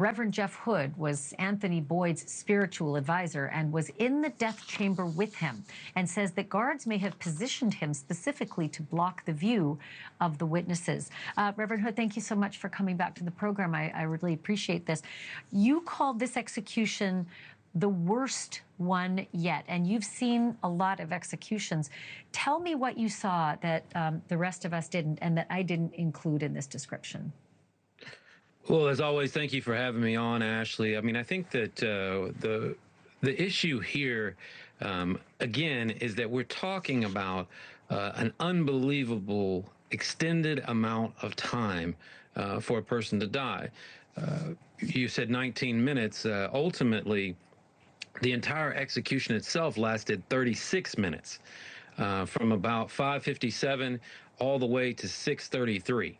Reverend Jeff Hood was Anthony Boyd's spiritual advisor and was in the death chamber with him, and says that guards may have positioned him specifically to block the view of the witnesses. Reverend Hood, thank you so much for coming back to the program. I really appreciate this. You called this execution the worst one yet, and you've seen a lot of executions. Tell me what you saw that the rest of us didn't, and that I didn't include in this description. Well, as always, thank you for having me on, Ashley. I mean, I think that the issue here, again, is that we're talking about an unbelievable extended amount of time for a person to die. You said 19 minutes. Ultimately, the entire execution itself lasted 36 minutes, from about 5:57 all the way to 6:33.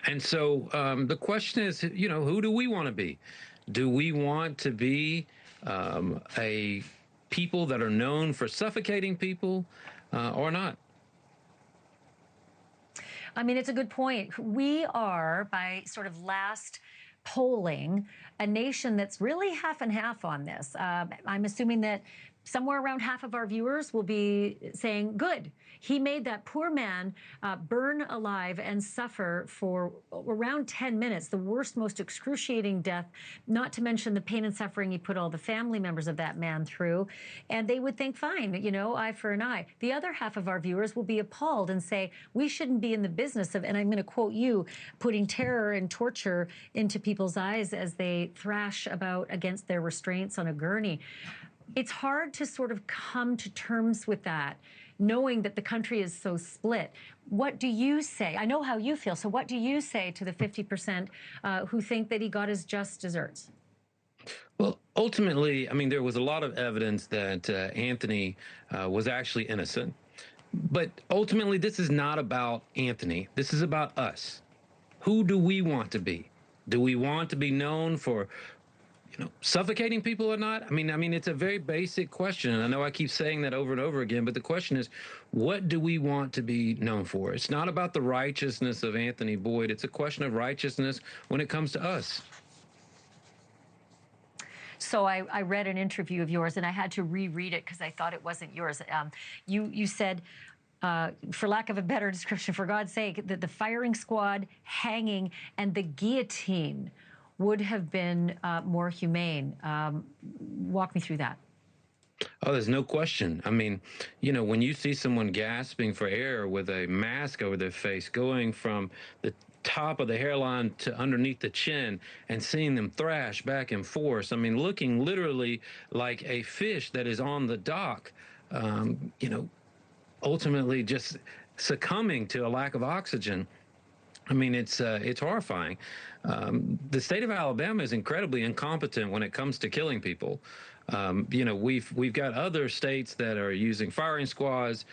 And so the question is, you know, who do we want to be? Do we want to be a people that are known for suffocating people or not? I mean, it's a good point. We are, by sort of last polling, a nation that's really half and half on this. I'm assuming that somewhere around half of our viewers will be saying, good, he made that poor man burn alive and suffer for around 10 minutes, the worst, most excruciating death, not to mention the pain and suffering he put all the family members of that man through. And they would think, fine, you know, eye for an eye. The other half of our viewers will be appalled and say, we shouldn't be in the business of, and I'm going to quote you, putting terror and torture into people's eyes as they thrash about against their restraints on a gurney. It's hard to sort of come to terms with that, knowing that the country is so split. What do you say? I know how you feel, so what do you say to the 50% who think that he got his just desserts? Well, ultimately, I mean, there was a lot of evidence that Anthony was actually innocent. But ultimately, this is not about Anthony. This is about us. Who do we want to be? Do we want to be known for, you know, suffocating people or not? I mean, it's a very basic question. And I know I keep saying that over and over again, but the question is, what do we want to be known for? It's not about the righteousness of Anthony Boyd. It's a question of righteousness when it comes to us. So I read an interview of yours, and I had to reread it because I thought it wasn't yours. You said, for lack of a better description, for God's sake, that the firing squad, hanging, and the guillotine would have been more humane. Walk me through that. Oh, there's no question. I mean, you know, when you see someone gasping for air with a mask over their face, going from the top of the hairline to underneath the chin, and seeing them thrash back and forth, I mean, looking literally like a fish that is on the dock, you know, ultimately just succumbing to a lack of oxygen. I mean, it's horrifying. The state of Alabama is incredibly incompetent when it comes to killing people. You know, we've got other states that are using firing squads,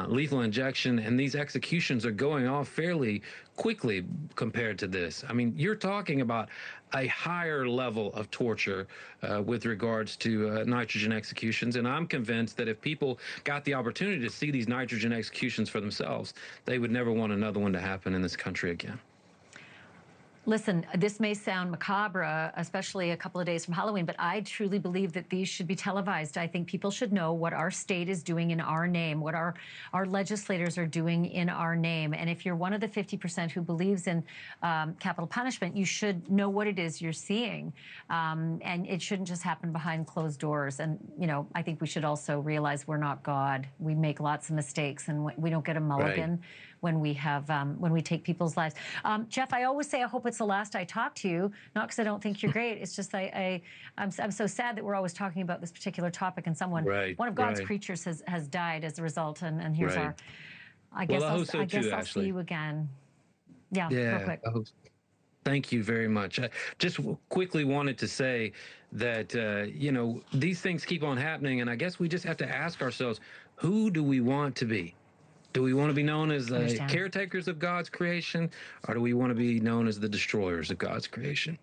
lethal injection, and these executions are going off fairly quickly compared to this. I mean, you're talking about a higher level of torture with regards to nitrogen executions, and I'm convinced that if people got the opportunity to see these nitrogen executions for themselves, they would never want another one to happen in this country again. Listen, this may sound macabre, especially a couple of days from Halloween, but I truly believe that these should be televised. I think people should know what our state is doing in our name, what our legislators are doing in our name. And if you're one of the 50% who believes in capital punishment, you should know what it is you're seeing. And it shouldn't just happen behind closed doors. And, you know, I think we should also realize we're not God. We make lots of mistakes, and we don't get a mulligan. Right. When we take people's lives. Jeff, I always say I hope it's the last I talk to you, not because I don't think you're great. It's just I'm so sad that we're always talking about this particular topic, and one of God's creatures has died as a result. And here's our. I guess I'll see you again. Yeah, real quick. Thank you very much. I just quickly wanted to say that you know, these things keep on happening, and I guess we just have to ask ourselves, who do we want to be? Do we want to be known as the caretakers of God's creation, or do we want to be known as the destroyers of God's creation?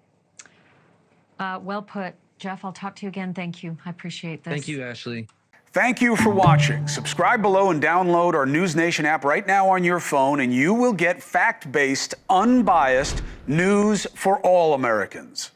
Well put. Jeff, I'll talk to you again. Thank you. I appreciate this. Thank you, Ashley. Thank you for watching. Subscribe below and download our NewsNation app right now on your phone, and you will get fact-based, unbiased news for all Americans.